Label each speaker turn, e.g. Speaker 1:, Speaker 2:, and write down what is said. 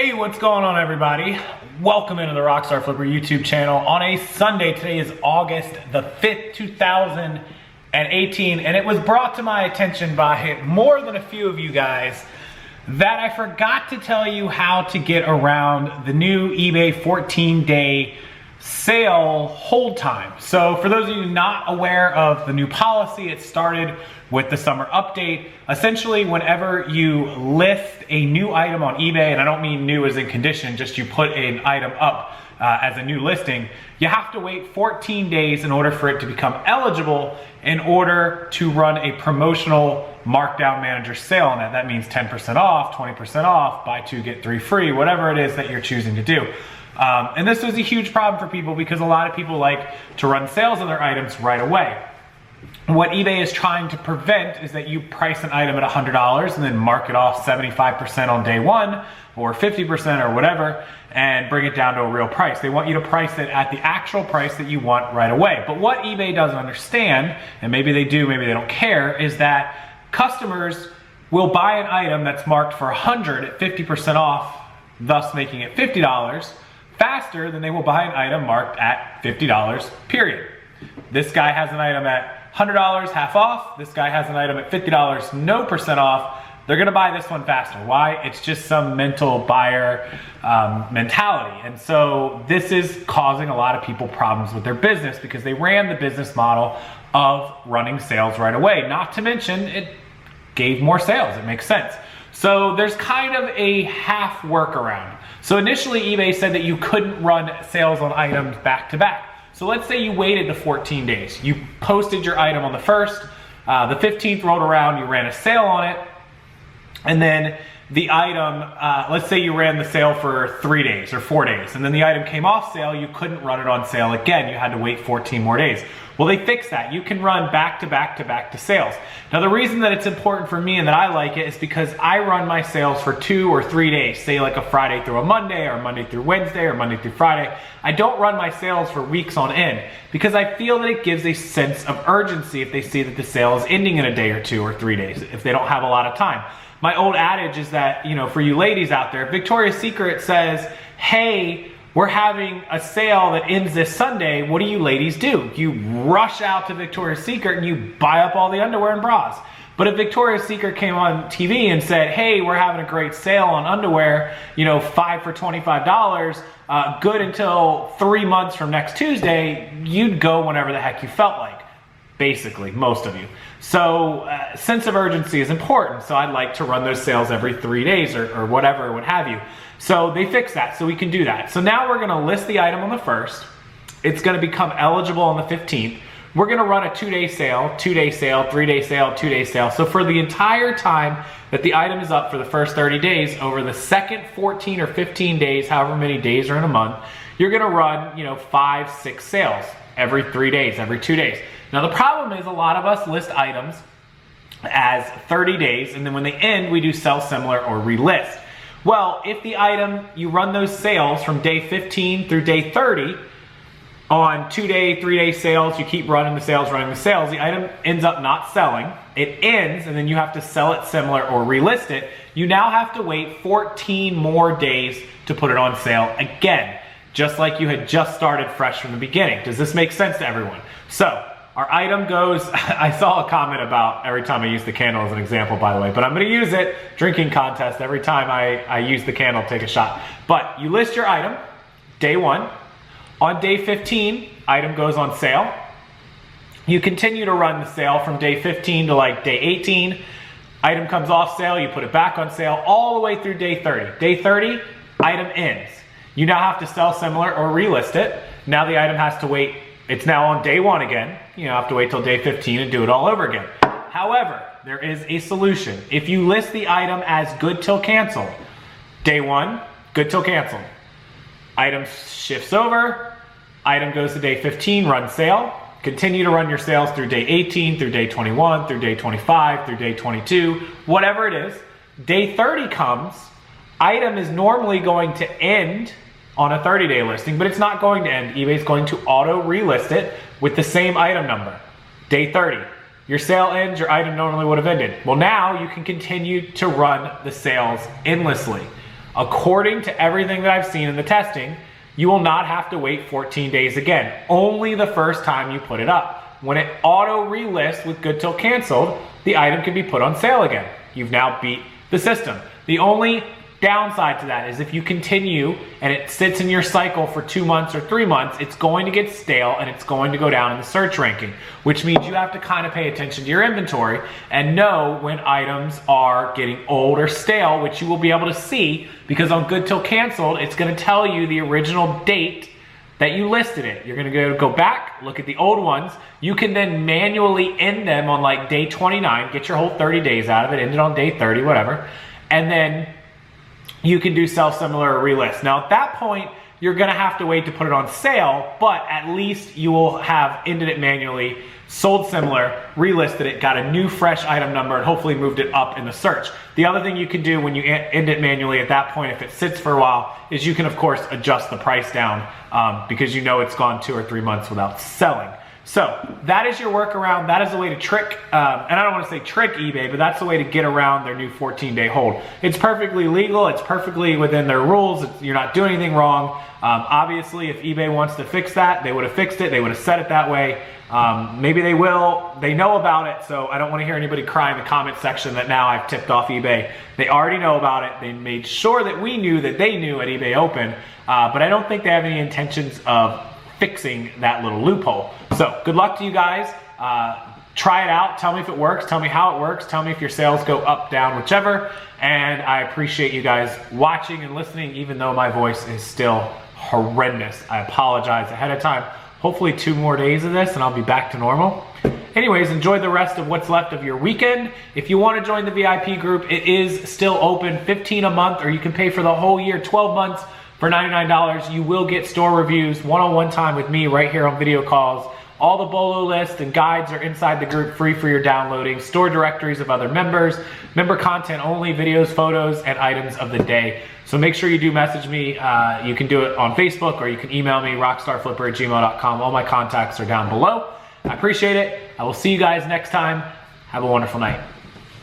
Speaker 1: Hey, what's going on, everybody? Welcome into the Rockstarflipper YouTube channel on a Sunday. Today is August the 5th, 2018, and it was brought to my attention by more than a few of you guys that I forgot to tell you how to get around the new eBay 14-day sale hold time. So for those of you not aware of the new policy, it started with the summer update. Essentially, whenever you list a new item on eBay, and I don't mean new as in condition, just you put an item up as a new listing, you have to wait 14 days in order for it to become eligible in order to run a promotional markdown manager sale on it. That means 10% off, 20% off, buy two, get three free, whatever it is that you're choosing to do. And this was a huge problem for people because a lot of people like to run sales on their items right away. What eBay is trying to prevent is that you price an item at $100 and then mark it off 75% on day one or 50% or whatever and bring it down to a real price. They want you to price it at the actual price that you want right away. But what eBay doesn't understand, and maybe they do, maybe they don't care, is that customers will buy an item that's marked for $100 at 50% off, thus making it $50, faster than they will buy an item marked at $50, period. This guy has an item at $100 half off. This guy has an item at $50 no percent off. They're gonna buy this one faster. Why? It's just some mental buyer mentality. And so this is causing a lot of people problems with their business because they ran the business model of running sales right away. Not to mention it gave more sales. It makes sense. So there's kind of a half workaround. So initially eBay said that you couldn't run sales on items back to back. So let's say you waited the 14 days. You posted your item on the 1st, the 15th rolled around, you ran a sale on it, and then the item, let's say you ran the sale for 3 days or 4 days, and then the item came off sale, you couldn't run it on sale again. You had to wait 14 more days. Well, they fixed that. You can run back to back to back to sales. Now, the reason that it's important for me and that I like it is because I run my sales for 2 or 3 days, say like a Friday through a Monday or Monday through Wednesday or Monday through Friday. I don't run my sales for weeks on end because I feel that it gives a sense of urgency if they see that the sale is ending in a day or 2 or 3 days, if they don't have a lot of time. My old adage is that, you know, for you ladies out there, Victoria's Secret says, hey, we're having a sale that ends this Sunday. What do you ladies do? You rush out to Victoria's Secret and you buy up all the underwear and bras. But if Victoria's Secret came on TV and said, hey, we're having a great sale on underwear, you know, 5 for $25, good until 3 months from next Tuesday, you'd go whenever the heck you felt like. Basically, most of you. So sense of urgency is important. So I'd like to run those sales every 3 days or whatever, what have you. So they fixed that, so we can do that. So now we're gonna list the item on the 1st. It's gonna become eligible on the 15th. We're gonna run a 2-day sale, 2-day sale, 3-day sale, 2-day sale. So for the entire time that the item is up for the first 30 days, over the second 14 or 15 days, however many days are in a month, you're gonna run, you know, 5, 6 sales every 3 days, every 2 days. Now the problem is a lot of us list items as 30 days, and then when they end, we do sell similar or relist. Well, if the item, you run those sales from day 15 through day 30 on 2-day, 3-day sales, you keep running the sales, the item ends up not selling, it ends, and then you have to sell it similar or relist it. You now have to wait 14 more days to put it on sale again, just like you had just started fresh from the beginning. Does this make sense to everyone? So, our item goes, I saw a comment about every time I use the candle as an example, by the way, but I'm gonna use it, drinking contest, every time I use the candle, take a shot. But you list your item, day 1. On day 15, item goes on sale. You continue to run the sale from day 15 to like day 18. Item comes off sale, you put it back on sale all the way through day 30. Day 30, item ends. You now have to sell similar or relist it. Now the item has to wait. It's now on day 1 again. You have to wait till day 15 and do it all over again. However, there is a solution. If you list the item as good till canceled, day 1, good till canceled. Item shifts over, item goes to day 15, run sale. Continue to run your sales through day 18, through day 21, through day 25, through day 22, whatever it is. Day 30 comes, item is normally going to end on a 30-day listing, but it's not going to end. eBay's going to auto relist it with the same item number. Day 30, your sale ends, your item normally would have ended. Well, now you can continue to run the sales endlessly. according to everything that I've seen in the testing, you will not have to wait 14 days again. Only the first time you put it up. When it auto relists with good till canceled, the item can be put on sale again. You've now beat the system. The only downside to that is if you continue and it sits in your cycle for 2 months or 3 months, it's going to get stale and it's going to go down in the search ranking, which means you have to kind of pay attention to your inventory and know when items are getting old or stale, which you will be able to see because on good till canceled, it's going to tell you the original date that you listed it. You're gonna go back, look at the old ones. You can then manually end them on like day 29, get your whole 30 days out of it, end it on day 30, whatever. And then you can do sell similar or relist. Now at that point, you're gonna have to wait to put it on sale, but at least you will have ended it manually, sold similar, relisted it, got a new fresh item number, and hopefully moved it up in the search. The other thing you can do when you end it manually at that point, if it sits for a while, is you can of course adjust the price down because you know it's gone 2 or 3 months without selling. So that is your workaround. That is the way to trick, and I don't want to say trick eBay, but that's the way to get around their new 14-day hold. It's perfectly legal. It's perfectly within their rules. You're not doing anything wrong. Obviously, if eBay wants to fix that, they would have fixed it. They would have said it that way. Maybe they will. They know about it, so I don't want to hear anybody cry in the comment section that now I've tipped off eBay. They already know about it. They made sure that we knew that they knew at eBay Open, but I don't think they have any intentions of fixing that little loophole. So good luck to you guys. Try it out. Tell me if it works. Tell me how it works. Tell me if your sales go up, down, whichever. And I appreciate you guys watching and listening, even though my voice is still horrendous. I apologize ahead of time. Hopefully 2 more days of this and I'll be back to normal. Anyways, enjoy the rest of what's left of your weekend. If you want to join the VIP group, it is still open, $15 a month, or you can pay for the whole year, 12 months for $99. You will get store reviews, one-on-one time with me right here on video calls. All the BOLO lists and guides are inside the group, free for your downloading. Store directories of other members, member content only, videos, photos, and items of the day. So make sure you do message me. You can do it on Facebook or you can email me, rockstarflipper@gmail.com. All my contacts are down below. I appreciate it. I will see you guys next time. Have a wonderful night.